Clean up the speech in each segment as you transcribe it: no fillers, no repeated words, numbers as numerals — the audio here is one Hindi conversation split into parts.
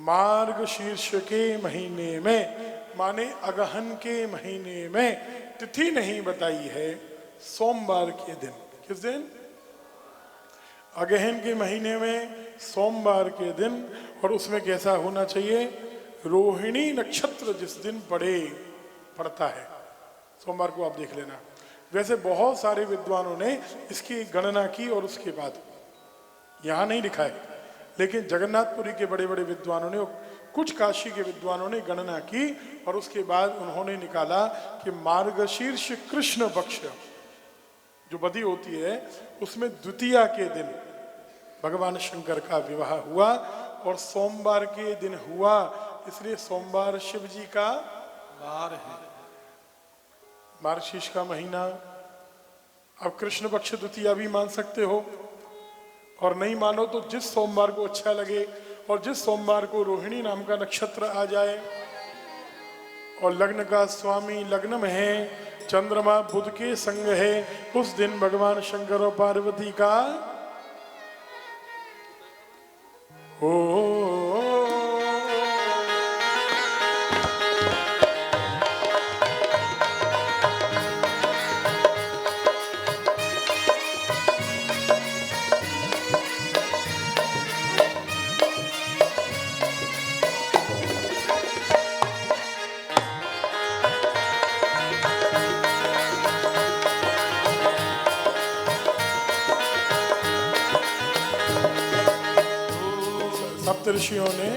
मार्ग शीर्ष के महीने में, माने अगहन के महीने में, तिथि नहीं बताई है, सोमवार के दिन। किस दिन? अगहन के महीने में सोमवार के दिन। और उसमें कैसा होना चाहिए? रोहिणी नक्षत्र जिस दिन पड़ता है सोमवार को, आप देख लेना। वैसे बहुत सारे विद्वानों ने इसकी गणना की और उसके बाद, यहाँ नहीं लिखा है, लेकिन जगन्नाथपुरी के बड़े बड़े विद्वानों ने, कुछ काशी के विद्वानों ने गणना की और उसके बाद उन्होंने निकाला कि मार्गशीर्ष कृष्ण पक्ष जो बदी होती है उसमें द्वितीया के दिन भगवान शंकर का विवाह हुआ और सोमवार के दिन हुआ, इसलिए सोमवार शिव जी का वार है। मार्गशीर्ष का महीना, अब कृष्ण पक्ष द्वितीया भी मान सकते हो, और नहीं मानो तो जिस सोमवार को अच्छा लगे, और जिस सोमवार को रोहिणी नाम का नक्षत्र आ जाए और लग्न का स्वामी लग्न में है, चंद्रमा बुध के संग है, उस दिन भगवान शंकर और पार्वती का ऋषियों ने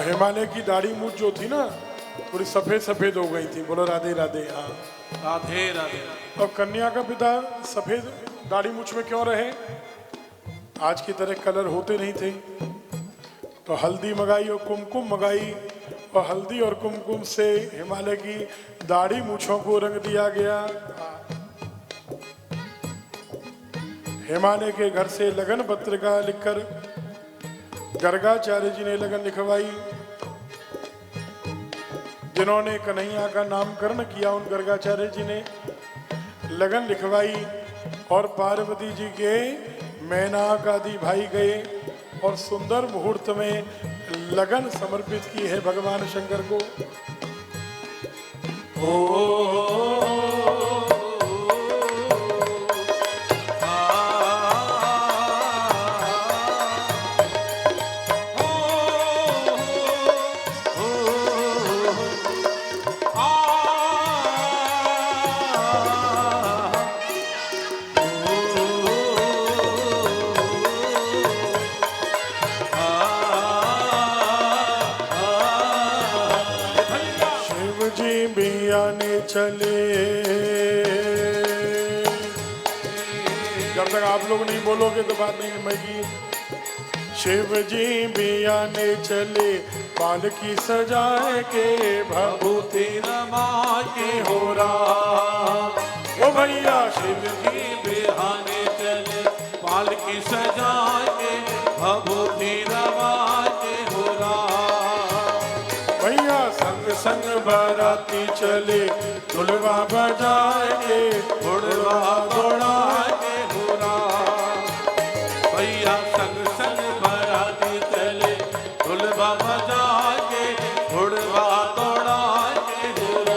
हिमालय की दाढ़ी मूछ जो थी ना, थोड़ी सफेद सफेद हो गई थी। बोलो राधे राधे। हाँ, राधे राधे। और कन्या का पिता सफेद दाढ़ी मूछ में क्यों रहे? आज की तरह कलर होते नहीं थे, तो हल्दी मंगाई और कुमकुम मंगाई, और हल्दी और कुमकुम से हिमालय की दाढ़ी मूछों को रंग दिया गया। हिमालय के घर से लगन पत्रिका लिखकर गर्गाचार्य जी ने लगन लिखवाई। जिन्होंने कन्हैया का नामकरण किया उन गर्गाचार्य जी ने लगन लिखवाई, और पार्वती जी के मैनाक आदि भाई गए और सुंदर मुहूर्त में लगन समर्पित की है भगवान शंकर को। चले, जब तक आप लोग नहीं बोलोगे तो बात नहीं जमेगी। शिव जी भी आने चले, पालकी सजाए के भभूति रमा के हो रहा। ओ भैया शिव जी भी आने चले, पालकी सजाए के भभूति रमा के हो रहा। भैया संग संग बाराती चले, ढोलवा बजाए घोड़वा दौड़ाए घोड़ा। भैया संग संग बाराती चले, ढोलवा बजाए घोड़वा दौड़ाए घोड़ा।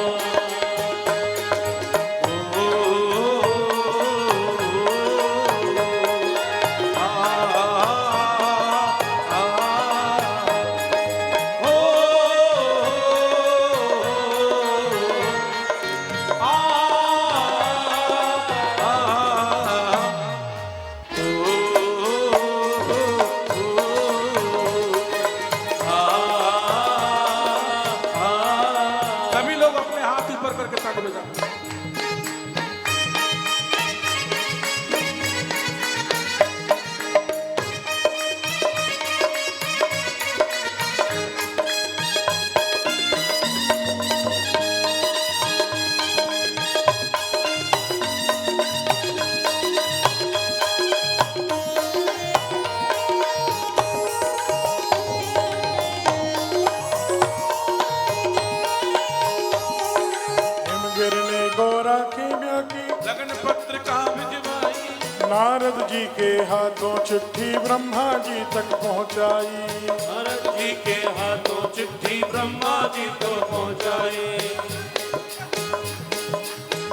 जी के हाथों चिट्ठी ब्रह्मा जी तक पहुंचाई। नारद जी के हाथों चिट्ठी ब्रह्मा जी को पहुंचाई।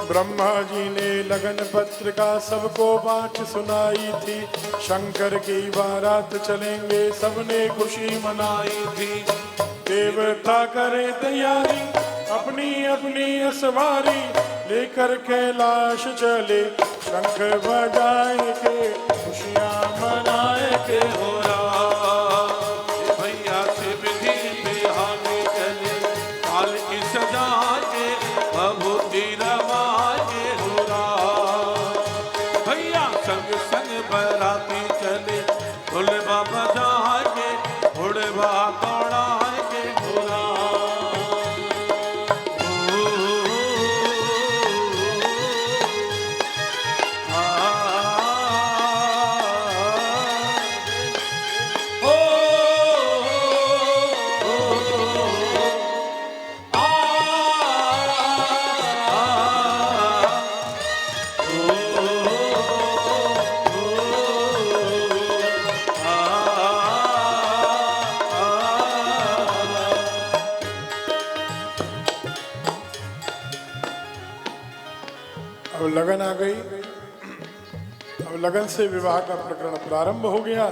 ब्रह्मा जी ने लगन पत्रिका सबको बाँच सुनाई थी। शंकर की बारात चलेंगे सबने खुशी मनाई थी। देवता करे तैयारी अपनी अपनी सवारी लेकर कैलाश चले शंख बजाए के खुशियाँ मनाए के हो रहा भैया शिव जी बिहाने चले काल की सजा के भभूति रवाए हो रहा भैया संग संग बराती चले ढोलबा बजा के घोड़बा दौड़ा के हो रहा अब लगन आ गई। अब लगन से विवाह का प्रकरण प्रारंभ हो गया।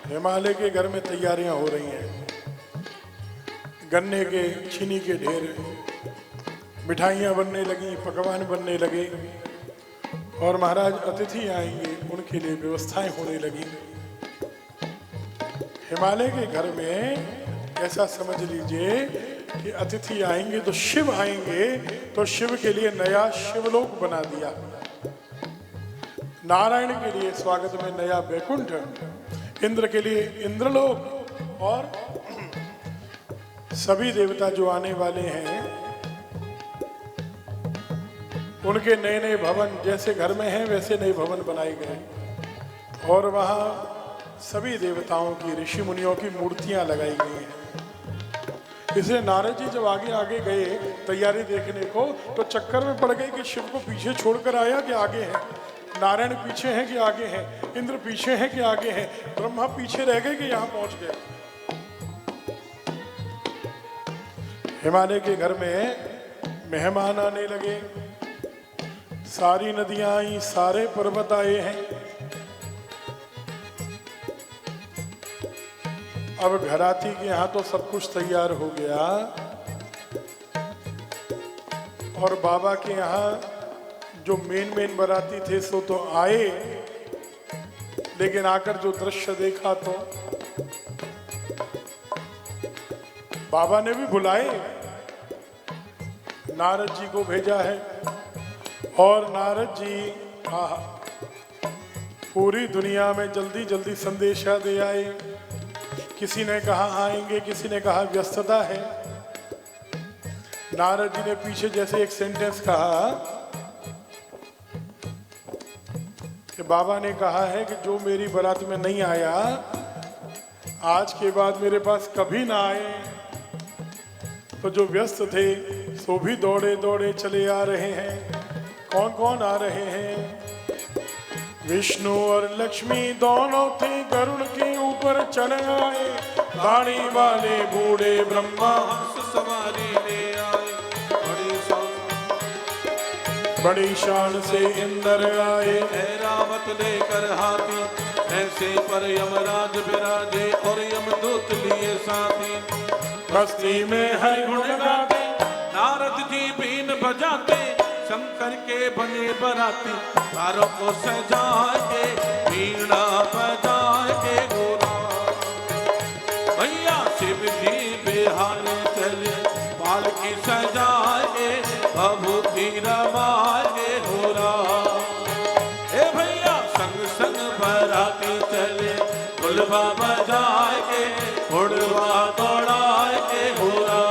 हिमालय के घर में तैयारियां हो रही हैं। गन्ने के चीनी के ढेर, मिठाइयाँ बनने लगी, पकवान बनने लगे और महाराज अतिथि आएंगे उनके लिए व्यवस्थाएं होने लगी। हिमालय के घर में ऐसा समझ लीजिए कि अतिथि आएंगे तो शिव आएंगे तो शिव के लिए नया शिवलोक बना दिया। नारायण के लिए स्वागत में नया बैकुंठ, इंद्र के लिए इंद्रलोक और सभी देवता जो आने वाले हैं उनके नए नए भवन जैसे घर में हैं वैसे नए भवन बनाए गए और वहाँ सभी देवताओं की ऋषि मुनियों की मूर्तियां लगाई गई हैं। इसलिए नारद जी जब आगे आगे गए तैयारी देखने को तो चक्कर में पड़ गए कि शिव को पीछे छोड़कर आया कि आगे है, नारायण पीछे हैं कि आगे हैं, इंद्र पीछे हैं कि आगे हैं, ब्रह्मा पीछे रह गए कि यहाँ पहुंच गए। हिमालय के घर में मेहमान आने लगे, सारी नदियां आई, सारे पर्वत आए हैं। अब घराती के यहाँ तो सब कुछ तैयार हो गया और बाबा के यहाँ जो मेन बराती थे सो तो आए, लेकिन आकर जो दृश्य देखा तो बाबा ने भी बुलाए, नारद जी को भेजा है और नारद जी पूरी दुनिया में जल्दी जल्दी संदेशा दे आए। किसी ने कहा आएंगे, किसी ने कहा व्यस्तता है। नारद जी ने पीछे जैसे एक सेंटेंस कहा कि बाबा ने कहा है कि जो मेरी बारात में नहीं आया आज के बाद मेरे पास कभी ना आए। तो जो व्यस्त थे सो भी दौड़े दौड़े चले आ रहे हैं। कौन कौन आ रहे हैं? विष्णु और लक्ष्मी दोनों थे, गरुड़ के ऊपर चढ़ आए। दाढ़ी वाले बूढ़े ब्रह्मा हंस सवारी ले आए। बड़ी शान से इंद्र आए। ऐरावत लेकर हाथी, ऐसे पर यमराज विराजे और यमदूत लिए साथी। बस्ती में है गुण गाते, नारद जी बीन बजाते, शंकर के बने बराती। तारों को सजा के वीणा बजा के गोरा भैया शिव जी बिहाने चले, पालकी सजा के भभूति रवाए हो रहा। ए भैया संग संग बराती चले, ढोलबा बजा के घोड़वा दौड़ा के हो रहा।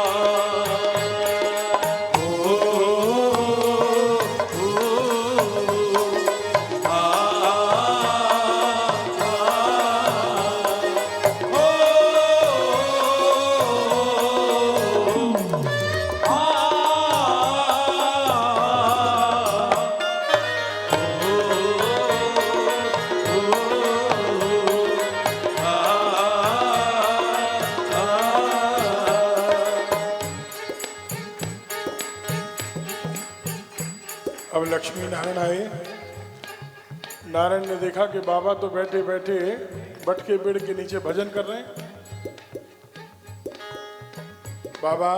अब लक्ष्मी नारायण आए। नारायण ने देखा कि बाबा तो बैठे बैठे बट के पेड़ के नीचे भजन कर रहे हैं। बाबा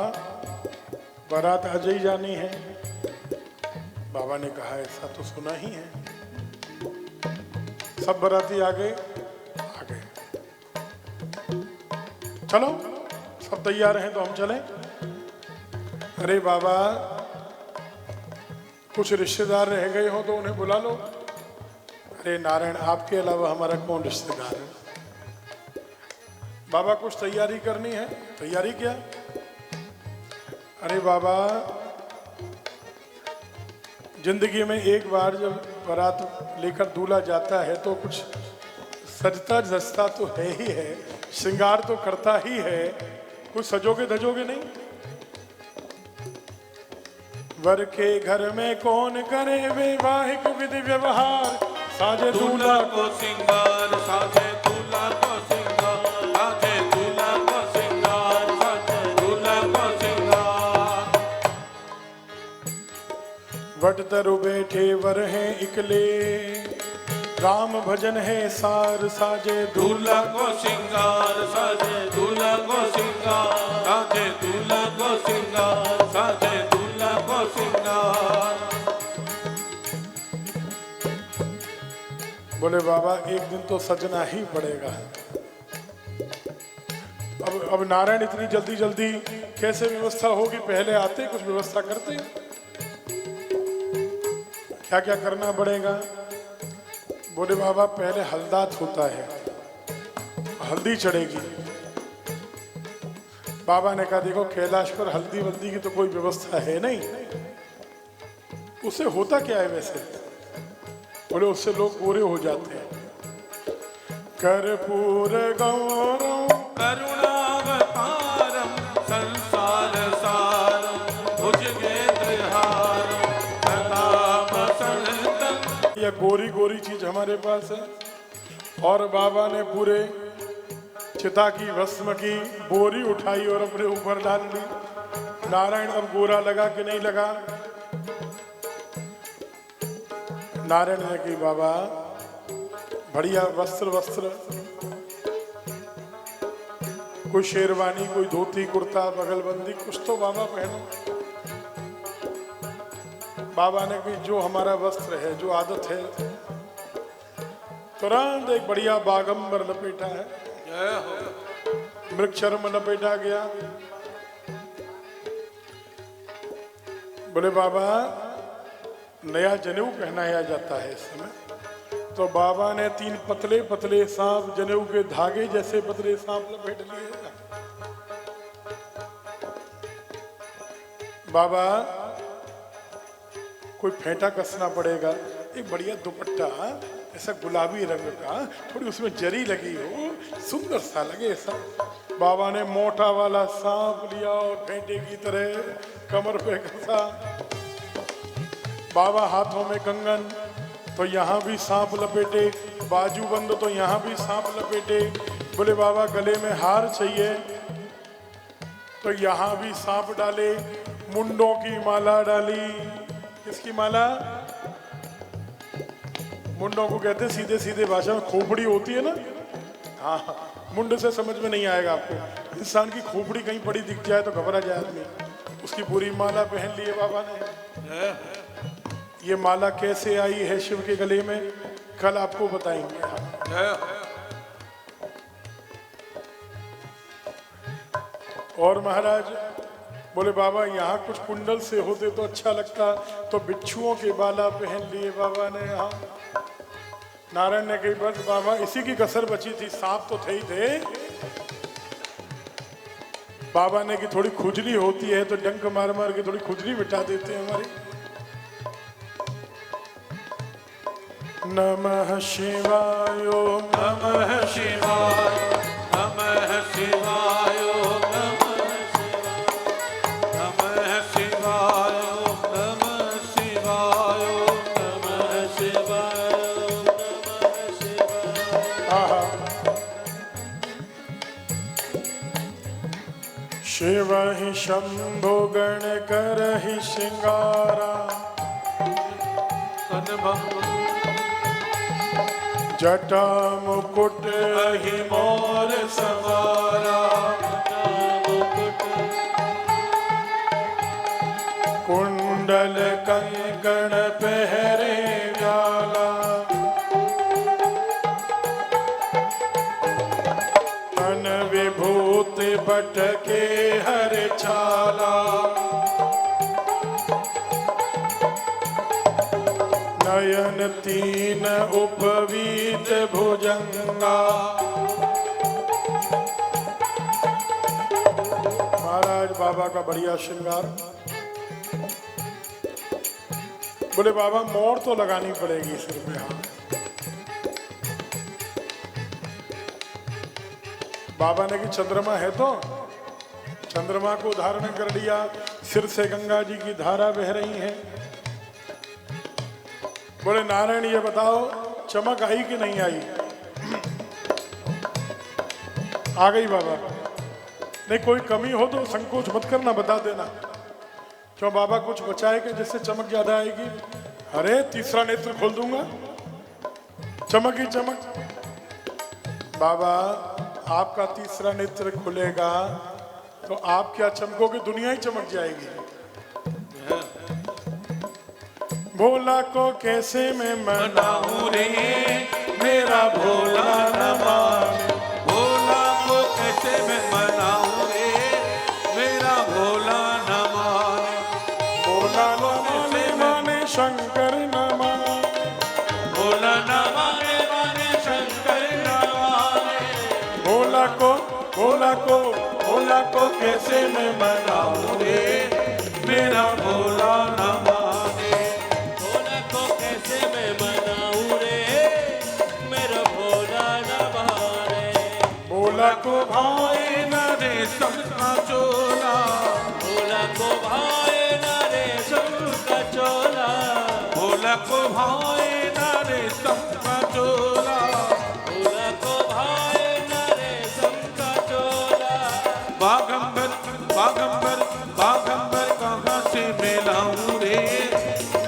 बारात आज ही जानी है। बाबा ने कहा ऐसा तो सुना ही है। सब बाराती आ गए। चलो सब तैयार हैं तो हम चलें। अरे बाबा कुछ रिश्तेदार रह गए हो तो उन्हें बुला लो। अरे नारायण आपके अलावा हमारा कौन रिश्तेदार है। बाबा कुछ तैयारी करनी है। तैयारी क्या? अरे बाबा जिंदगी में एक बार जब बारात लेकर दूल्हा जाता है तो कुछ सजता धजता तो है ही है, श्रृंगार तो करता ही है। कुछ सजोगे धजोगे नहीं। वर के घर में कौन करे वैवाहिक विधि व्यवहार, साजे दूल्हा को सिंगार, साजे दूल्हा को सिंगार, साजे दूल्हा को सिंगार, साजे दूल्हा को सिंगार। वट तरु बैठे वर हैं इकले, राम भजन है सार, साजे दूल्हा को सिंगार, साजे दूल्हा को सिंगार, साजे दूल्हा को सिंगार, साजे दूल्हा को सिंगार। बोले बाबा एक दिन तो सजना ही पड़ेगा। अब नारायण इतनी जल्दी जल्दी कैसे व्यवस्था होगी? पहले आते कुछ व्यवस्था करते। क्या क्या करना पड़ेगा? बोले बाबा पहले हल्दात होता है, हल्दी चढ़ेगी। बाबा ने कहा देखो कैलाश पर हल्दी वल्दी की तो कोई व्यवस्था है नहीं। उससे होता क्या है वैसे? बोले उससे लोग गोरे हो जाते हैं। कर्पूर गौरम करुणावतारम संसार सारम भुजगेंद्रहारम सदा वसंतम। यह गोरी गोरी चीज हमारे पास है। और बाबा ने पूरे चिता की भस्म की बोरी उठाई और अपने ऊपर डाल ली। नारायण अब गोरा लगा कि नहीं लगा? नारायण ने कही बाबा बढ़िया वस्त्र, कोई शेरवानी, कोई धोती कुर्ता, बगलबंदी कुछ तो बाबा पहनो। बाबा ने कही जो हमारा वस्त्र है, जो आदत है। तुरंत एक बढ़िया बागंबर लपेटा है, मृगचर्म लपेटा गया। बोले बाबा नया जनेऊ पहनाया जाता है इस समय। तो बाबा ने 3 पतले पतले सांप, जनेऊ के धागे जैसे पतले सांप लपेट लिए। बाबा कोई फेंटा कसना पड़ेगा। एक बढ़िया दुपट्टा ऐसा गुलाबी रंग का, थोड़ी उसमें जरी लगी हो, सुंदर सा लगे ऐसा। बाबा ने मोटा वाला सांप लिया और फेंटे की तरह कमर पे कसा। बाबा हाथों में कंगन, तो यहाँ भी सांप लपेटे, बाजूबंद तो यहाँ भी सांप लपेटे। बोले बाबा गले में हार चाहिए, तो यहाँ भी सांप डाले। मुंडों की माला डाली। किसकी माला? मुंडों को कहते हैं सीधे सीधे भाषा में खोपड़ी होती है ना। हाँ, मुंड से समझ में नहीं आएगा आपको। इंसान की खोपड़ी कहीं पड़ी दिख जाए तो घबरा जाए आदमी। उसकी पूरी माला पहन ली है बाबा ने। ये माला कैसे आई है शिव के गले में, कल आपको बताएंगे। और महाराज बोले बाबा यहाँ कुछ कुंडल से होते तो अच्छा लगता, तो बिच्छुओं के बाला पहन लिए बाबा ने यहाँ। नारायण ने कही बस बाबा इसी की कसर बची थी, सांप तो थे ही थे। बाबा ने कि थोड़ी खुजली होती है तो डंक मार मार के थोड़ी खुजली मिटा देते हैं हमारी। नमः शिवाय नमः शिवाय, नमः शिवाय, नमः शिवाय, नमः शिवाय, नमः शिवाय, नमः शिवाय। शिव ही शंभो गण कर ही श्रृंगारा, भंग जटा मुकुट अहि मोर सवारा कुंडल कंकण पहरे व्याला तन विभूति बटके हर छाला नयन तीन उपवीत भुजंगा। महाराज बाबा का बढ़िया श्रृंगार। बोले बाबा मोर तो लगानी पड़ेगी सिर पे। हाँ बाबा ने कि चंद्रमा है तो चंद्रमा को धारण कर लिया, सिर से गंगा जी की धारा बह रही है। बोले नारायण ये बताओ चमक आई कि नहीं आई? आ गई बाबा। नहीं कोई कमी हो तो संकोच मत करना, बता देना। क्यों बाबा कुछ बचाए कि जिससे चमक ज्यादा आएगी? अरे तीसरा नेत्र खोल दूंगा, चमक ही चमक। बाबा आपका तीसरा नेत्र खुलेगा तो आप क्या चमकोगे, दुनिया ही चमक जाएगी। भोला को कैसे मैं मनाऊं रे मेरा भोला न माने। भोला को कैसे मैं मनाऊं रे मेरा भोला न माने। भोला न माने माने शंकर न माने। भोला न माने माने शंकर न माने। भोला को कैसे मैं मनाऊं रे मेरा भोला न माने। भोला को कैसे मैं मनाऊं रे मेरा भोला न माने। भोला को भाए न रेशम का चोला। भोला को भाए न रेशम का चोला। भोला को भाए न रेशम का चोला। भोला को भाए न रेशम का चोला। बागंबर बागंबर बागंबर कहाँ से मिलाऊं रे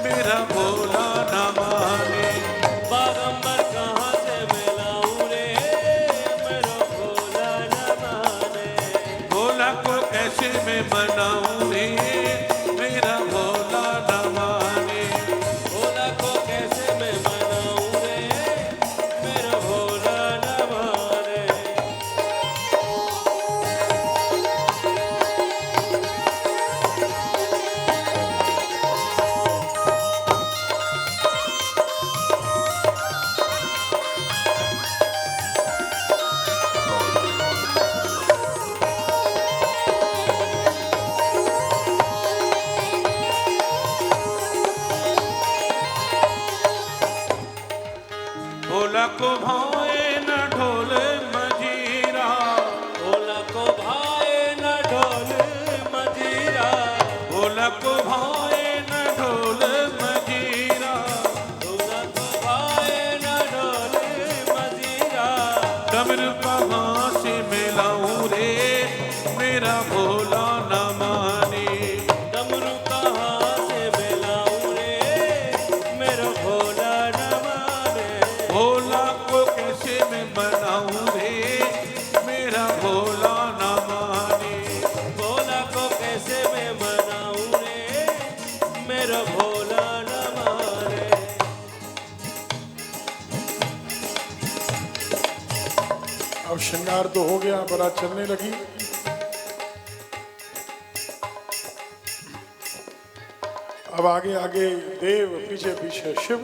मेरा भोला न माने। बागंबर कहाँ से मिलाऊं रे मेरा भोला न माने। भोला को कैसे मैं मनाऊं रे मेरा भोला न माने। भोला को कैसे मैं मनाऊं रे मेरा भोला न माने। भोला को भाए न ढोल मजीरा। भोला को भाए न ढोल मजीरा। भोला को भाए न ढोल मजीरा। भोला को भाए न ढोल मजीरा। डमरू कहाँ से मिलाऊं रे मेरा भोला न माने। डमरू कहाँ से मिलाऊं रे मेरा भोला न माने। भोला को कैसे मैं मनाऊं रे मेरा भोला न माने। भोला को कैसे मैं मनाऊं रे मेरा भोला न माने। अब श्रृंगार तो हो गया, बारात चलने लगी। अब आगे आगे देव, पीछे पीछे शिव।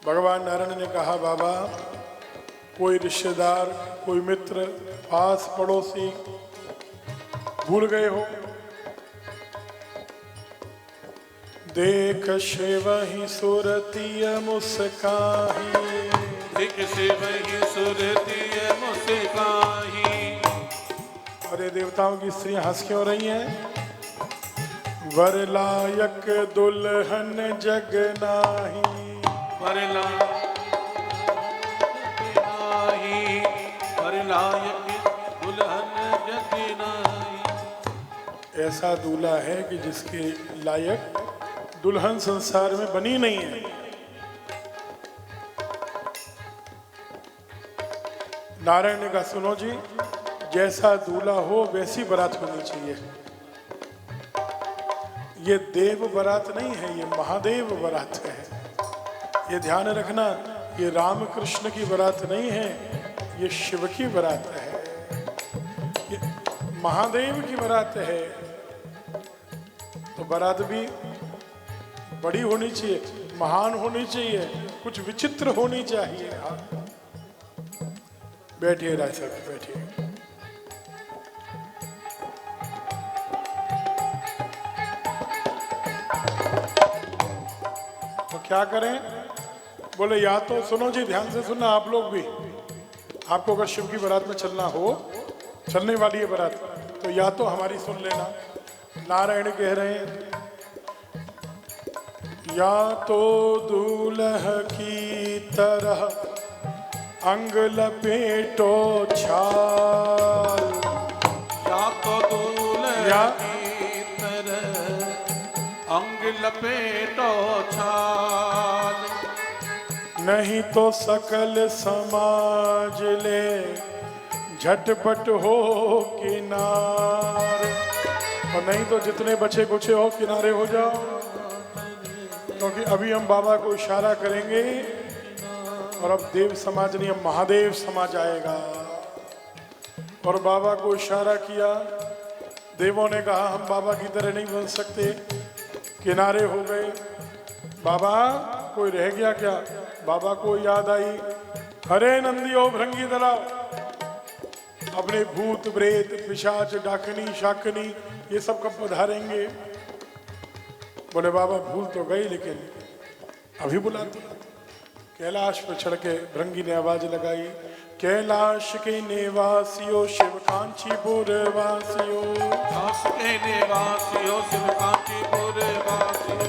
भगवान नारायण ने कहा बाबा कोई रिश्तेदार, कोई मित्र, पास पड़ोसी भूल गए हो? देख शिव ही सुरतीय मुस्काही। देख शिव ही सुरतीय मुस्काही। अरे देवताओं की स्त्रियां हंस क्यों रही हैं? वर लायक दुल्हन जग नाही। वरला नाही। वरलायक दुल्हन जग नाही। ऐसा दूल्हा है कि जिसके लायक दुल्हन संसार में बनी नहीं है। नारायण ने कहा सुनो जी, जैसा दूल्हा हो वैसी बारात होनी चाहिए। ये देव बारात नहीं है, ये महादेव बारात है। ये ध्यान रखना, ये राम कृष्ण की बारात नहीं है, ये शिव की बारात है, ये महादेव की बारात है। तो बारात भी बड़ी होनी चाहिए, महान होनी चाहिए, कुछ विचित्र होनी चाहिए। बैठिए राय साहब, बैठिए। तो क्या करें? बोले या तो सुनो जी, ध्यान से सुनना आप लोग भी। आपको अगर शिव की बारात में चलना हो, चलने वाली है बारात, तो या तो हमारी सुन लेना। नारायण कह रहे हैं या तो दूल्ह की तरह अंग लपेटो छाल, या तो दूल्हे या की तरह अंग लपेटो छाल, नहीं तो सकल समाज ले झटपट हो किनारे। और नहीं तो जितने बचे कुचे हो किनारे हो जाओ, क्योंकि अभी हम बाबा को इशारा करेंगे और अब देव समाज नहीं, अब महादेव समाज आएगा। और बाबा को इशारा किया, देवों ने कहा हम बाबा की तरह नहीं बन सकते, किनारे हो गए। बाबा कोई रह गया क्या? बाबा को याद आई, हरे नंदियो भृंगी दलाओ, अपने भूत प्रेत पिशाच डाकनी शाकनी ये सब कब पधारेंगे? बोले बाबा भूल तो गई, लेकिन अभी बुलाते। कैलाश पर चढ़ के भृंगी ने आवाज लगाई, कैलाश के निवासियों शिव कांचीपुर वासियों, कैलाश के निवासियों शिव कांचीपुर वासियों।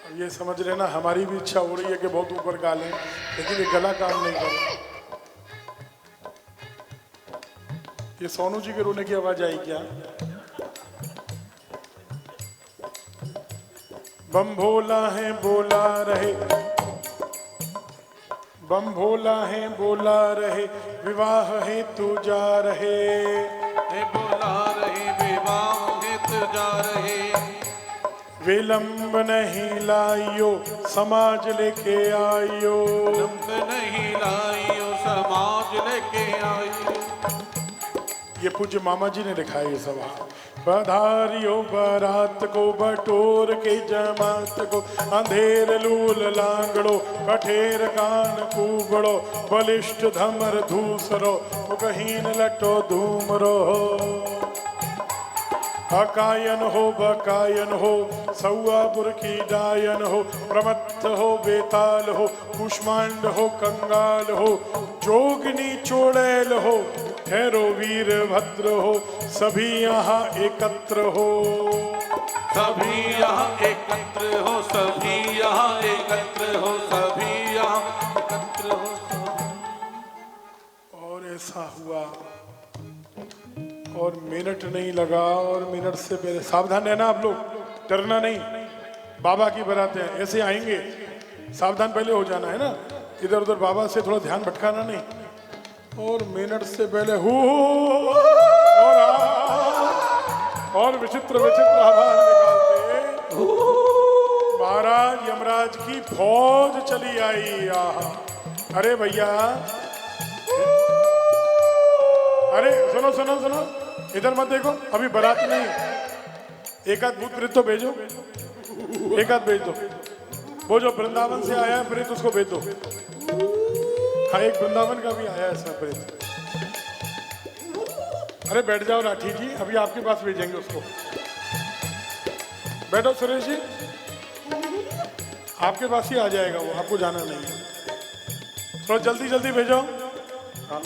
अब ये समझ लेना हमारी भी इच्छा हो रही है कि बहुत ऊपर गा लें, लेकिन ये गला काम नहीं कर रहा। ये सोनू जी के रोने की आवाज आई क्या? बम भोला है बोला रहे, बम भोला है बोला रहे, विवाह है तू जा रहे, हे बोला रहे विवाह हित जा रहे, विलंब नहीं लाइयो समाज लेके आइयो, लंब नहीं लाइयो समाज लेके आइयो। ये पूज्य मामा जी ने लिखा है ये सभा। पधारियो बारात को बटोर के जमात को, अंधेर लूल लांगड़ो कठेर कान कुबड़ो, बलिष्ठ धमर धूसरो मुखहीन लटो धूमरो। अकायन हो बकायन हो सौआ बुरखी डायन हो, प्रमत्त हो बेताल हो कुष्मांड हो कंगाल हो, जोगनी चोड़ैल हो ठहरो वीर भद्र हो, सभी यहाँ एकत्र हो, सभी यहाँ एकत्र हो, सभी यहाँ एकत्र हो, सभी यहाँ एकत्र हो। और ऐसा हुआ और मिनट नहीं लगा, और मिनट से पहले सावधान रहना आप लोग, डरना नहीं। बाबा की बारातें ऐसे आएंगे, सावधान पहले हो जाना है ना, इधर उधर बाबा से थोड़ा ध्यान भटकाना नहीं। और मिनट से पहले और विचित्र विचित्र आवाज निकालते महाराज यमराज की फौज चली आई। आहा, अरे भैया, अरे सुनो सुनो सुनो, इधर मत देखो, अभी बारात नहीं। एक आध भूत प्रेत तो भेजो, एक आध भेज दो। वो जो वृंदावन से आया है प्रेत उसको भेज दो। हाँ, एक वृंदावन का भी आया है ऐसा प्रेत। अरे बैठ जाओ राठी जी, अभी आपके पास भेजेंगे उसको। बैठो सुरेश जी, आपके पास ही आ जाएगा वो, आपको जाना नहीं है। थोड़ा जल्दी जल्दी भेजो। हाँ।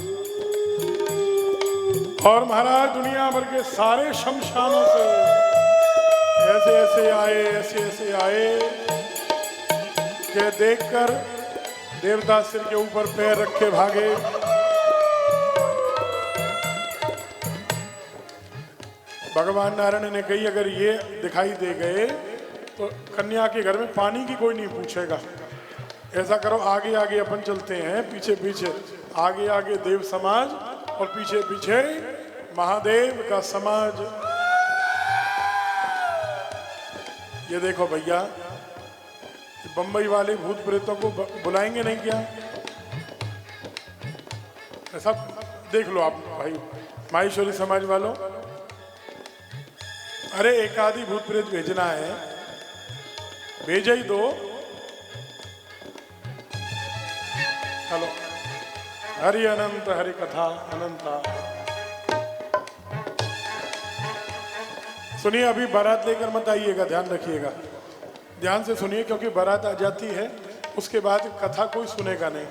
और महाराज दुनिया भर के सारे शमशानों से ऐसे ऐसे आए, ऐसे ऐसे आए कि देखकर देवता सिर के ऊपर पैर रखे भागे। भगवान नारायण ने कही अगर ये दिखाई दे गए तो कन्या के घर में पानी की कोई नहीं पूछेगा। ऐसा करो, आगे आगे अपन चलते हैं, पीछे पीछे, आगे आगे देव समाज और पीछे पीछे महादेव का समाज। ये देखो भैया, बंबई वाले भूत प्रेतों को बुलाएंगे नहीं क्या? ऐसा देख लो आप भाई, माहेश्वरी समाज वालों। अरे एक आधी भूत प्रेत भेजना है, भेज ही दो। चलो, हरि अनंत हरि कथा अनंता। सुनिए, अभी बारात लेकर मत आइएगा, ध्यान रखिएगा, ध्यान से सुनिए, क्योंकि बारात आ जाती है, उसके बाद कथा कोई सुनेगा नहीं।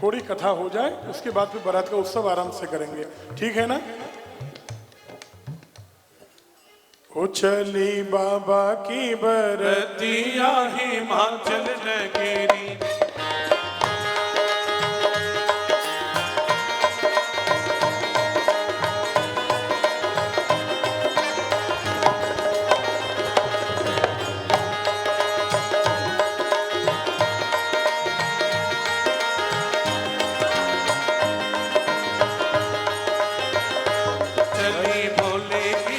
थोड़ी कथा हो जाए, उसके बाद फिर बारात का उत्सव आराम से करेंगे, ठीक है ना? ओ चली बाबा की बरतिया हिमाचल नगरी, हिमाचल नगरी, चली भोले की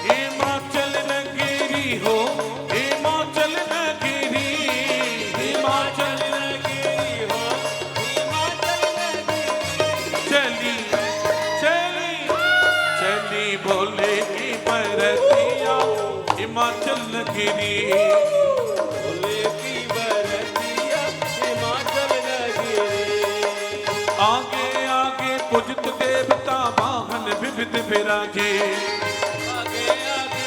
हिमाचल नगरी हो, हिमाचल नगरी, हिमाचल नगरी हो, हिमाचल नगरी। चली चली चली भोले की बरतिया हिमाचल नगरी, भोले की बरतिया हिमाचल नगरी। आगे आगे पूजित देवता वाहन विविध विराजे, आगे आगे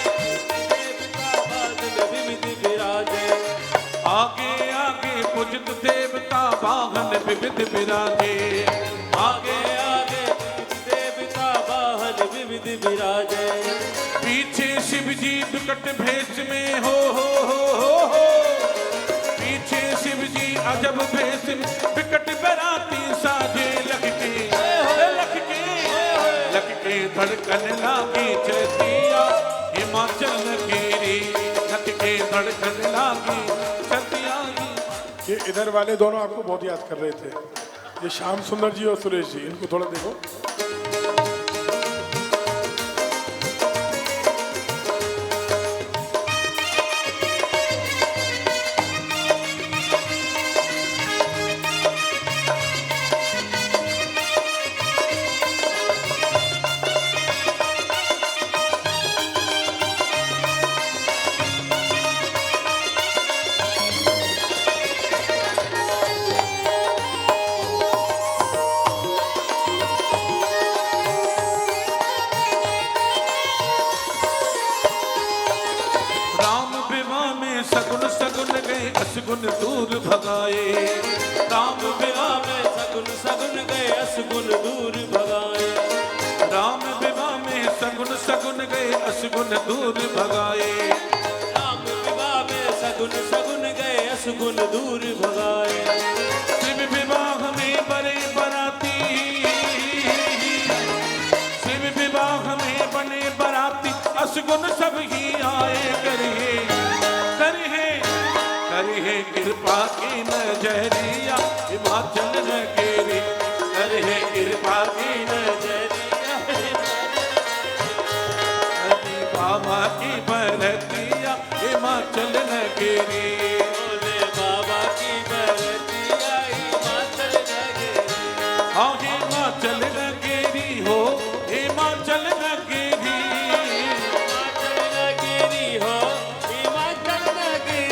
देवता बादल विविध विराजे, आगे आगे पूजित देवता वाहन विविध विराजे, आगे आगे देवता वाहन विविध विराजे। पीछे शिव जी विकट भेष में हो, पीछे शिव जी अजब भेष में विकट बराती साजे, लख के धड़कन लागी चलतिया हिमाचल नगरी, लख के धड़कन लागी चलतिया। ये इधर वाले दोनों आपको बहुत याद कर रहे थे, ये श्याम सुंदर जी और सुरेश जी, इनको थोड़ा देखो। असगुन दूर भगाए, राम विवाह में सगुन सगुन गए असगुन दूर भगाए, राम विवाह में सगुन सगुन गए असगुन दूर भगाए, राम विवाह में सगुन सगुन गए असगुन दूर भगाए। शिव विवाह में बड़े बराती, शिव विवाह में बने बराती असगुन सब ही आए, करिए कृपा की नजरिया हिमाचल नगरी, करे कृपा की नजरिया बाबा की बरतिया हिमाचल नगरी, भोले बाबा की बरतिया हिमाचल नगरी। हाँ हिमाचल नगरी हो, हिमाचल नगरी, हिमाचल नगरी हो, हिमाचल नगरी।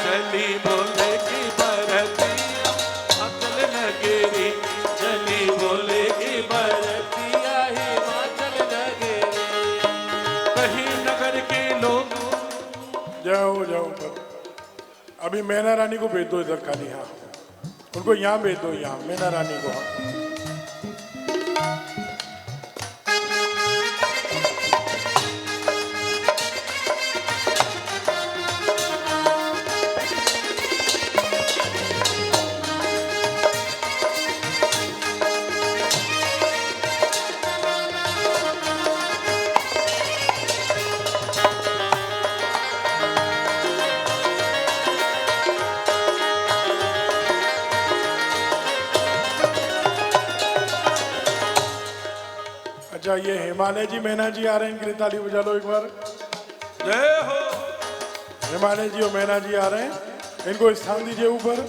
चली भोले की बरतिया हिमाचल नगरी, चली भोले की बरतिया हिमाचल नगरी। कहीं नगर के लोग जाओ जाओ, अभी मैना रानी को भेज दो इधर खाली, हाँ उनको यहाँ भेज दो, यहाँ मैना रानी को। हाँ अच्छा ये हिमालय जी मैना जी आ रहे हैं, इनके लिए ताली बजा लो एक बार। जय हो। हिमालय जी और मैना जी आ रहे हैं, इनको स्थान दीजिए ऊपर।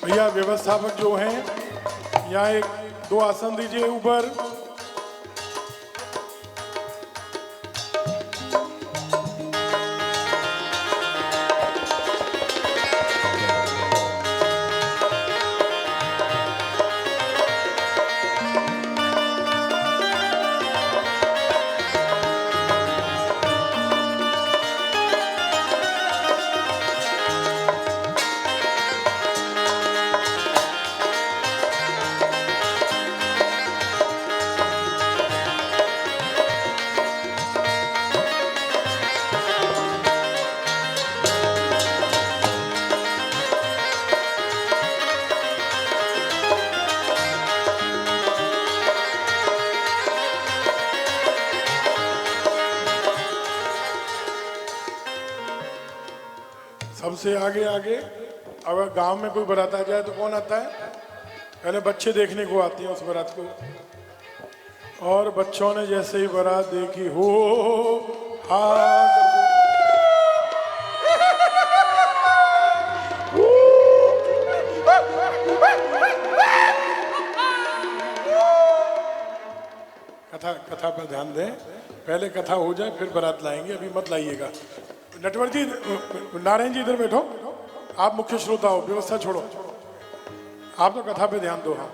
भैया व्यवस्थापक जो हैं यहाँ एक दो आसन दीजिए ऊपर। सबसे आगे आगे अगर गांव में कोई बारात आ जाए तो कौन आता है? पहले बच्चे देखने को आते हैं उस बारात को, और बच्चों ने जैसे ही बारात देखी हो हा कथा कथा पर ध्यान दें, पहले कथा हो जाए फिर बारात लाएंगे, अभी मत लाइएगा। नटवर जी, नारायण जी इधर बैठो, आप मुख्य श्रोता हो, व्यवस्था छोड़ो, आप तो कथा पे ध्यान दो। हाँ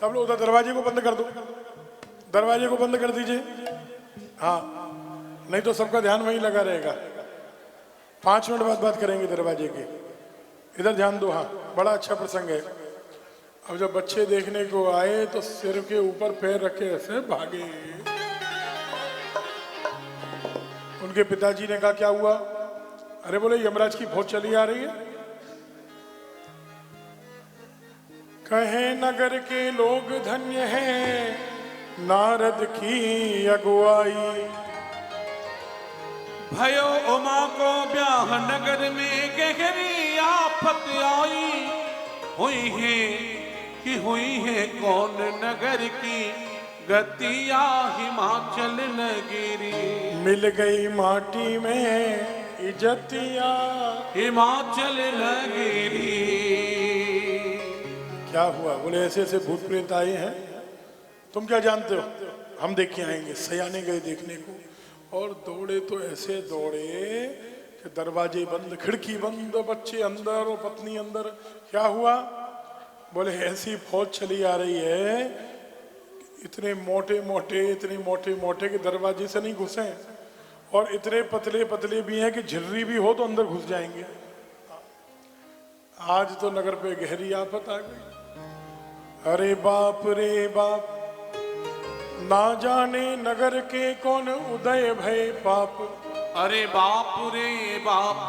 सब लोग उधर दरवाजे को बंद कर दो, दरवाजे को बंद कर दीजिए। हाँ नहीं तो सबका ध्यान वहीं लगा रहेगा। 5 मिनट बाद बात करेंगे दरवाजे की, इधर ध्यान दो। हाँ बड़ा अच्छा प्रसंग है। अब जब बच्चे देखने को आए तो सिर के ऊपर पैर रखे ऐसे भागे। उनके पिताजी ने कहा क्या हुआ? अरे बोले यमराज की फौज चली आ रही है। कहे नगर के लोग धन्य हैं, नारद की अगुवाई। भयो उमा को ब्याह नगर में गहरी आफत आई। हुई है कि हुई है कौन नगर की गतिया हिमाचल नगरी। मिल गई माटी में इज्जतिया हिमाचल नगरी। क्या हुआ? बोले ऐसे ऐसे भूत प्रेत आए हैं, तुम क्या जानते हो, हम देख के आएंगे। सयाने गए देखने को और दौड़े तो ऐसे दौड़े कि दरवाजे बंद, खिड़की बंद, बच्चे अंदर और पत्नी अंदर। क्या हुआ? बोले ऐसी फौज चली आ रही है, इतने मोटे मोटे के दरवाजे से नहीं घुसे, और इतने पतले पतले भी हैं कि झिर्री भी हो तो अंदर घुस जाएंगे। आज तो नगर पे गहरी आफत आ गई। अरे बाप रे बाप, ना जाने नगर के कौन उदय भय पाप। अरे बाप रे बाप,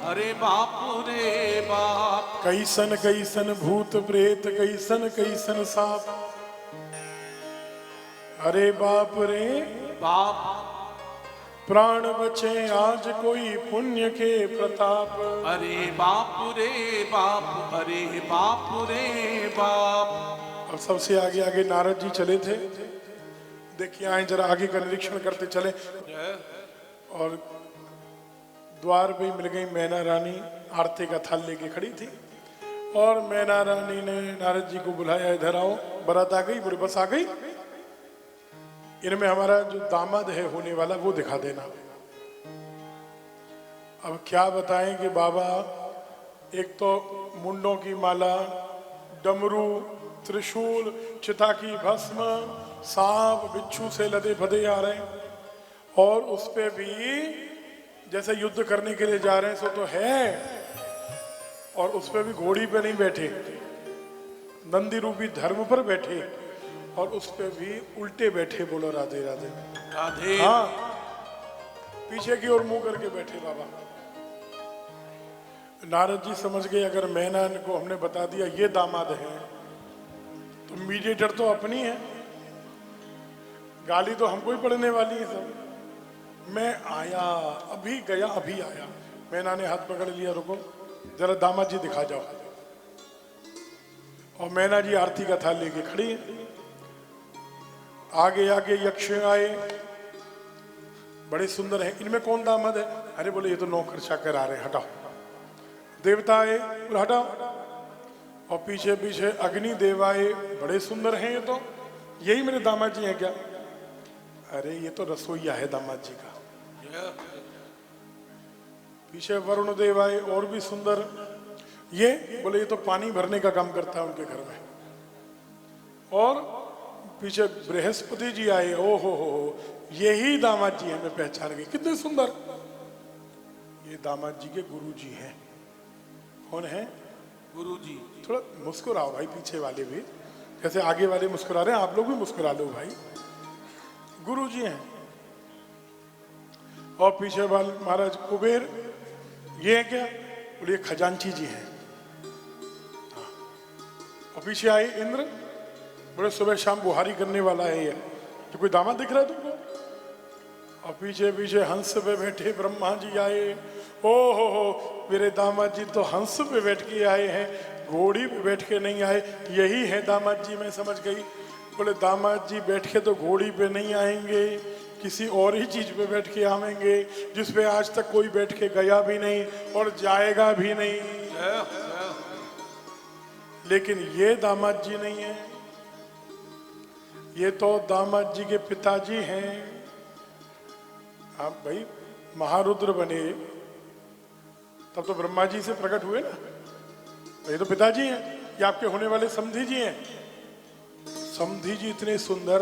अरे बाप रे बाप। कैसन कैसन भूत प्रेत, कैसन कैसन सांप। अरे बाप रे बाप। प्राण बचे आज कोई पुण्य के प्रताप। अरे बाप रे बाप, अरे बाप रे बाप। अब सबसे आगे आगे नारद जी चले थे। देखिए आए जरा आगे का निरीक्षण करते चले। और द्वार पे मिल गई मैना रानी, आरती का थाल लेके खड़ी थी। और मैना रानी ने नारद जी को बुलाया, इधर आओ, बारात आ गई। बोले बस आ गई, इनमें हमारा जो दामाद है होने वाला वो दिखा देना। अब क्या बताएं कि बाबा एक तो मुंडों की माला, डमरू, त्रिशूल, चिता की भस्म, सांप बिच्छू से लदे फदे आ रहे हैं, और उस पे भी जैसे युद्ध करने के लिए जा रहे हैं सो तो है, और उस पे भी घोड़ी पे नहीं बैठे, नंदी रूपी धर्म पर बैठे, और उस पे भी उल्टे बैठे। बोलो राधे राधे राधे। हाँ पीछे की ओर मुंह करके बैठे बाबा। नारद जी समझ गए अगर मैना को हमने बता दिया ये दामाद है तो मीडिएटर तो अपनी है, गाली तो हमको ही पड़ने वाली है सब। मैं आया, अभी गया अभी आया। मैना ने हाथ पकड़ लिया, रुको जरा दामाद जी दिखा जाओ। और मैना जी आरती का थाल लेके खड़ी है। आगे आगे यक्ष आए, बड़े सुंदर हैं। इनमें कौन दामाद है? अरे बोले ये तो नौकर चाकर आ रहे हैं, हटाओ। देवता आए, बोले हटाओ। और पीछे पीछे अग्नि देव आए, बड़े सुंदर हैं ये तो, यही मेरे दामाद जी हैं क्या? अरे ये तो रसोईया है दामाद जी का। पीछे वरुण देव आए, और भी सुंदर। ये बोले ये तो पानी भरने का काम करता है उनके घर में। और पीछे बृहस्पति जी आए, ओ हो, यही दामाद जी हैं, मैं पहचान गई, कितने सुंदर। ये दामाद जी के गुरु जी हैं। कौन है? गुरु जी। थोड़ा मुस्कुराओ भाई, पीछे वाले भी, जैसे आगे वाले मुस्कुरा रहे हैं आप लोग भी मुस्कुरा लो भाई। गुरु जी हैं। और पीछे वाले महाराज कुबेर, ये है क्या? बोले ये खजांची जी हैं। और पीछे आए इंद्र, बोले सुबह शाम बुहारी करने वाला है ये। तो कोई दामाद दिख रहा है तुमको? और पीछे पीछे हंस पे बैठे ब्रह्मा जी आए, ओ हो, मेरे दामाद जी तो हंस पे बैठ के आए हैं, घोड़ी पे बैठ के नहीं आए। यही है दामाद जी, मैं समझ गई। बोले दामाद जी बैठ के तो घोड़ी पे नहीं आएंगे, किसी और ही चीज पे बैठ के आवेंगे, जिसपे आज तक कोई बैठ के गया भी नहीं और जाएगा भी नहीं। लेकिन ये दामाद जी नहीं है, ये तो दामाद जी के पिताजी हैं। आप भाई महारुद्र बने तब तो ब्रह्मा जी से प्रकट हुए ना, ये तो पिताजी हैं। ये आपके होने वाले समधी जी हैं। समधी जी इतने सुंदर,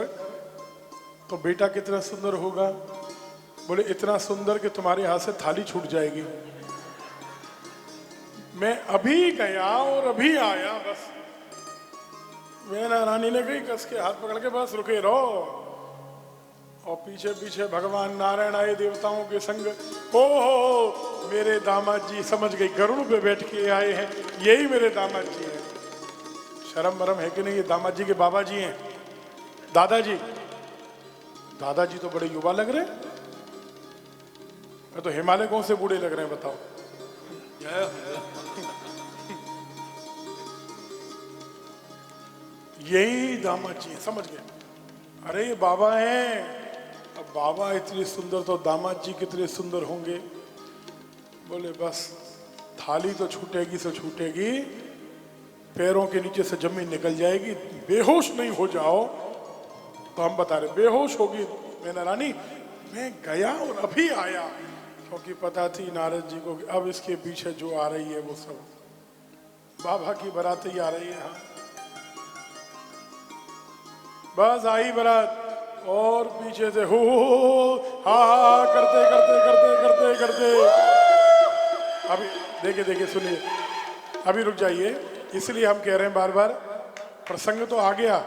तो बेटा कितना सुंदर होगा? बोले इतना सुंदर कि तुम्हारे हाथ से थाली छूट जाएगी। मैं अभी गया और अभी आया, बस मैना रानी ने कही कस के हाथ पकड़ के, बस रुके रहो। और पीछे पीछे भगवान नारायण आए देवताओं के संग। ओ मेरे दामाद जी, समझ गई, गरुड़ पे बैठ के आए हैं, यही मेरे दामाद जी हैं। शर्म मरम है कि नहीं? ये दामाद जी के बाबा जी हैं, दादाजी। दादाजी तो बड़े युवा लग रहे हैं, मैं तो हिमालय कौन से बूढ़े लग रहे हैं बताओ। यही दामाद जी हैं, समझ गए? अरे ये बाबा हैं। अब बाबा इतने सुंदर तो दामाद जी कितने सुंदर होंगे। बोले बस थाली तो छूटेगी सो छूटेगी, पैरों के नीचे से जमीन निकल जाएगी, बेहोश नहीं हो जाओ। तो हम बता रहे बेहोश होगी मैना रानी। मैं गया और अभी आया, क्योंकि पता थी नारद जी को कि अब इसके पीछे जो आ रही है वो सब बाबा की बारात ही आ रही है। हाँ बस आई बारात, और पीछे से हो हा करते करते करते करते करते। अभी देखिए देखिए सुनिए, अभी रुक जाइए। इसलिए हम कह रहे हैं बार बार, प्रसंग तो आ गया,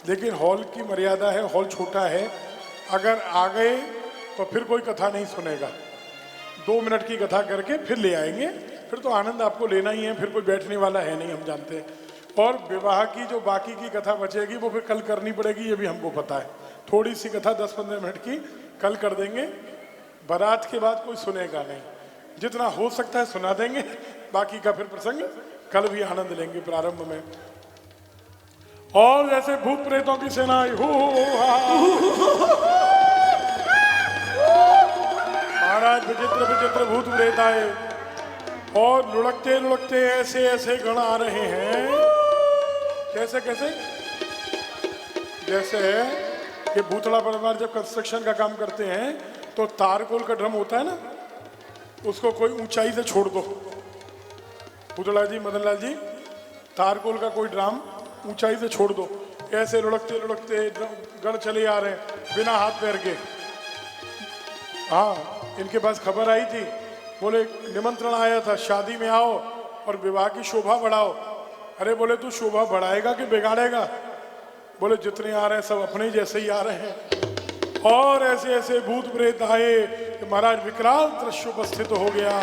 लेकिन हॉल की मर्यादा है, हॉल छोटा है। अगर आ गए तो फिर कोई कथा नहीं सुनेगा, 2 मिनट की कथा करके फिर ले आएंगे, फिर तो आनंद आपको लेना ही है, फिर कोई बैठने वाला है नहीं, हम जानते हैं। और विवाह की जो बाकी की कथा बचेगी वो फिर कल करनी पड़ेगी, ये भी हमको पता है। थोड़ी सी कथा 10-15 मिनट की कल कर देंगे, बारात के बाद कोई सुनेगा नहीं, जितना हो सकता है सुना देंगे, बाकी का फिर प्रसंग कल भी आनंद लेंगे प्रारंभ में। और जैसे भूत प्रेतों की सेना आई, महाराज विचित्र विचित्र भूत प्रेत आए, और लुढ़कते लुढ़कते ऐसे ऐसे गण आ रहे हैं। कैसे कैसे? जैसे ये भूतड़ा परिवार जब कंस्ट्रक्शन का काम करते हैं तो तारकोल का ड्रम होता है ना, उसको कोई ऊंचाई से छोड़ दो। भूतड़ा जी, मदन लाल जी, तारकोल का कोई ड्राम ऊंचाई से छोड़ दो। ऐसे लुढ़कते लुढ़कते गण चले आ रहे हैं बिना हाथ पैर के। हाँ, इनके पास खबर आई थी, बोले निमंत्रण आया था, शादी में आओ और विवाह की शोभा बढ़ाओ। अरे बोले तू शोभा बढ़ाएगा कि बिगाड़ेगा? बोले जितने आ रहे हैं सब अपने जैसे ही आ रहे हैं। और ऐसे ऐसे भूत प्रेत आए कि महाराज विकराल दृश्य उपस्थित हो गया।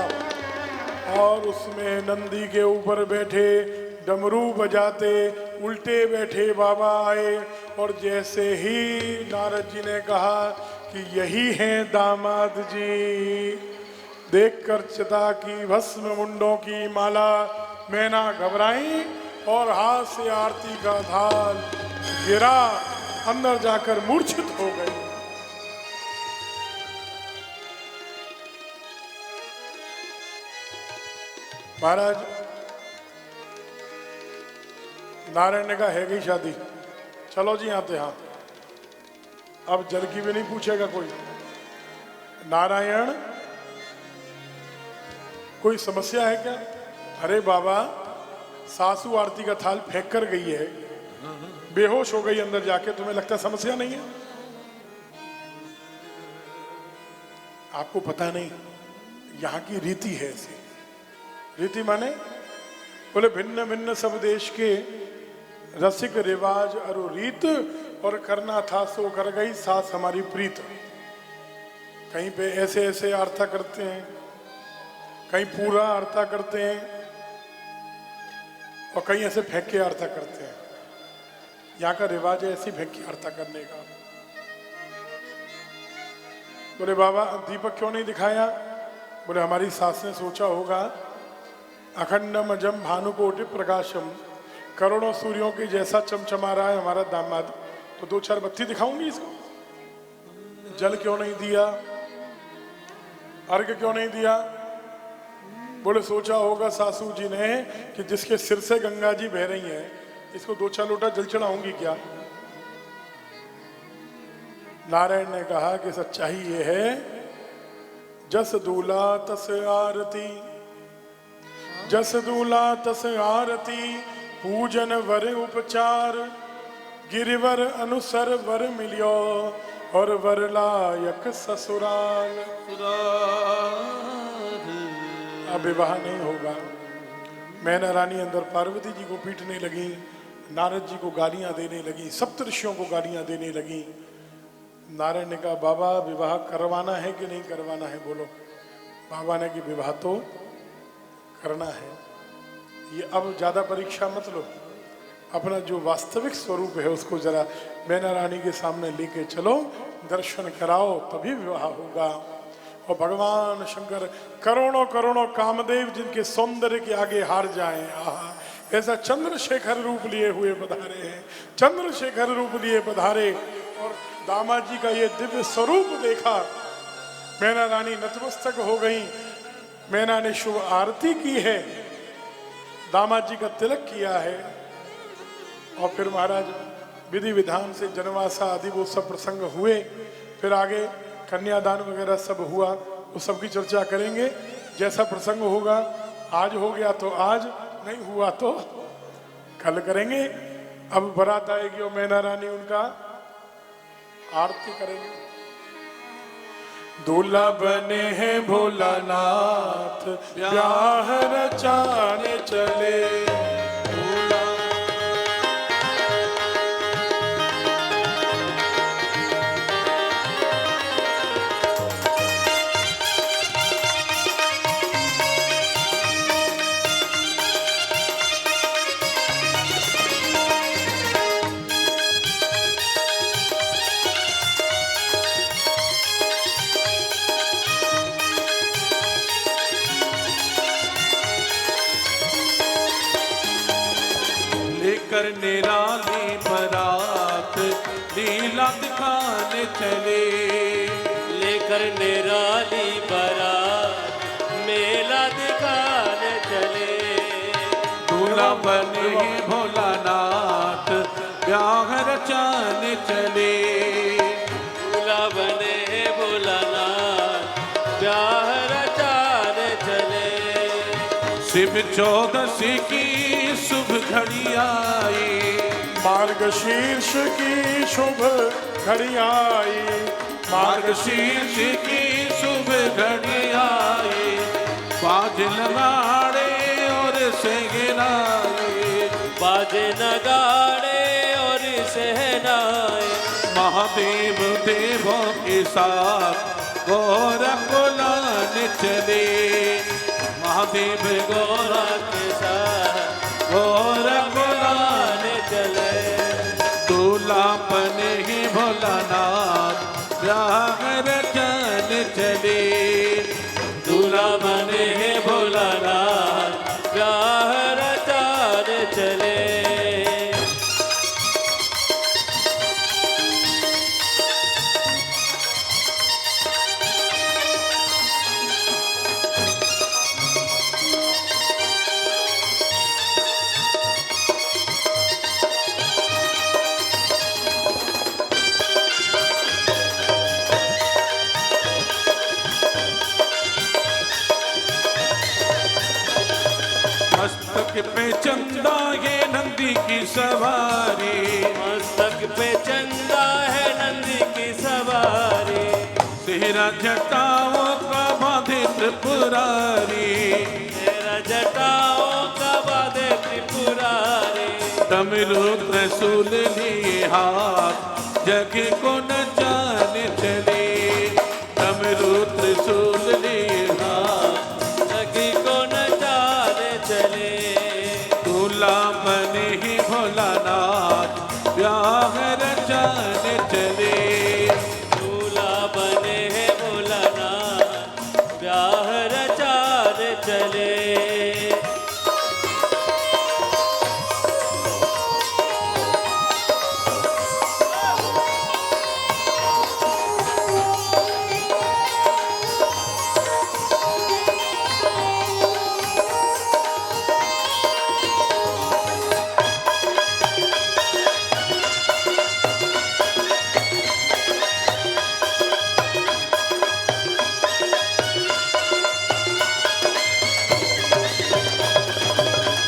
और उसमें नंदी के ऊपर बैठे डमरू बजाते उल्टे बैठे बाबा आए। और जैसे ही नारद जी ने कहा कि यही हैं दामाद जी, देखकर चिता की भस्म मुंडों की माला मैना घबराई और हाथ से आरती का थाल गिरा अंदर जाकर मूर्छित हो गई। महाराज नारायण ने कहा है गई शादी, चलो जी आते हाँ। अब जल की भी नहीं पूछेगा कोई। नारायण कोई समस्या है क्या? अरे बाबा सासू आरती का थाल फेंक कर गई है, बेहोश हो गई अंदर जाके, तुम्हें लगता समस्या नहीं है? आपको पता नहीं, यहाँ की रीति है ऐसी। रीति माने बोले भिन्न भिन्न सब देश के रसिक रिवाज अरु रीत, और करना था सो कर गई सास हमारी प्रीत। कहीं पे ऐसे ऐसे आरता करते हैं, कहीं पूरा आरता करते हैं, और कहीं ऐसे फेंक के आरता करते हैं। यहाँ का रिवाज है ऐसी फेंक के आरता करने का। बोले बाबा दीपक क्यों नहीं दिखाया? बोले हमारी सास ने सोचा होगा अखंडम अजम भानुकोटि प्रकाशम, करोड़ों सूर्यों की जैसा चमचमा रहा है हमारा दामाद, तो दो चार बत्ती दिखाऊंगी इसको। जल क्यों नहीं दिया, अर्घ क्यों नहीं दिया? बोले सोचा होगा सासू जी ने कि जिसके सिर से गंगा जी बह रही हैं, इसको दो चार लोटा जल चढ़ाऊंगी क्या? नारायण ने कहा कि सच्चाई ये है, जस दूल्हा तस आरती, जस दूल्हा तस आरती, पूजन वर उपचार, गिरिवर अनुसर वर मिलियो, और वर लायक ससुराल। अब विवाह नहीं होगा। मैना रानी अंदर पार्वती जी को पीटने लगी, नारद जी को गालियां देने लगी, सप्तऋषियों को गालियां देने लगी। नारायण ने कहा बाबा विवाह करवाना है कि नहीं करवाना है? बोलो। बाबा ने कि विवाह तो करना है। ये अब ज्यादा परीक्षा मत लो, अपना जो वास्तविक स्वरूप है उसको जरा मैना रानी के सामने लेके चलो, दर्शन कराओ, तभी विवाह होगा। और भगवान शंकर करोड़ों करोड़ों कामदेव जिनके सौंदर्य के आगे हार जाएं, आहा, ऐसा चंद्रशेखर रूप लिए हुए पधारे हैं, चंद्रशेखर रूप लिए पधारे। और दामाद जी का ये दिव्य स्वरूप देखा, मैना रानी नतमस्तक हो गई। मैना ने शुभ आरती की है, दामाद जी का तिलक किया है। और फिर महाराज विधि विधान से जनवासा आदि वो सब प्रसंग हुए। फिर आगे कन्यादान वगैरह सब हुआ, उस सब की चर्चा करेंगे। जैसा प्रसंग होगा, आज हो गया तो आज, नहीं हुआ तो कल करेंगे। अब बारात आएगी और मैना रानी उनका आरती करेंगे। दूल्हा बने हैं भोलानाथ, ब्याह रचाने चले। लेकर निराली बरात लीला दिखाने चले, लेकर निराली बारात मेला दिखाने चले। दूल्हा बने हैं भोलानाथ, ब्याह रचाने चले। दूल्हा बने हैं भोलानाथ, ब्याह रचाने चले। शिव चौदशी की शुभ घड़ी आई, मार्गशीर्ष की शुभ घड़ी आई, मार्गशीर्ष की शुभ घड़ी आई। बाज नगाड़े और सहनाई, बाजे नगाड़े और सहनाए। महादेव देवों के साथ गौरा को लाने चले। महादेव गौरा के साथ गौरा को लाने चले। दूल्हा बने ही भोलानाथ, ब्याह रचाने चले। दूल्हा बने हैं भोलानाथ, ब्याह रचाने चले। सवारी, मस्तक पे चंदा है नंदी की सवारी, तेरा जटाओं का बांधे त्रिपुरारी, तेरा जटाओं का बाधे त्रिपुरारी, डमरू त्रिशूल लिए हाथ जग को न जाने चले, डमरू त्रिशूल लिए हाथ जगी को न जाने चले, दूल्हा बने ही भोलानाथ ब्याह रचाने चले, दूल्हा बने हैं भोलानाथ ब्याह रचाने चले।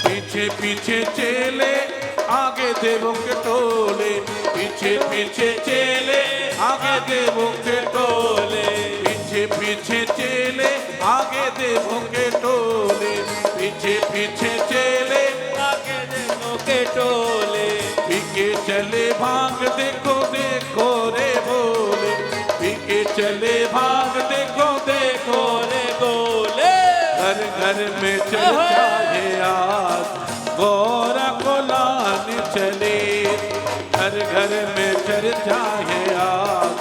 पीछे पीछे चेले आगे देवों के टोले, पीछे पीछे चेले आगे देवों के टोले, पीछे पीछे चेले आगे देवों के टोले, पीछे पीछे चेले आगे देखो के टोले, पीके चले भाग देखो देखो रे बोले, पीके चले भाग देखो देखो गोले गोले घर घर में चर्चा है आज गौरा को लाने चले, घर घर में चर्चा है आज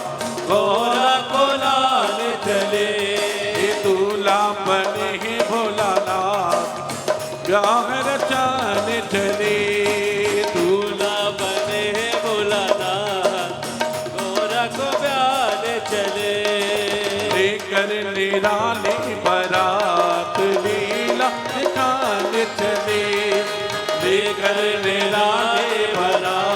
गौरा को लाने चले, ये दूल्हा बने ही भोलानाथ ब्याह रचाने चले, दूल्हा बने हैं भोलानाथ गोरा को ब्याने चले, लेकर निराली बारात लीला दिखाने चले, लेकर निराली बारात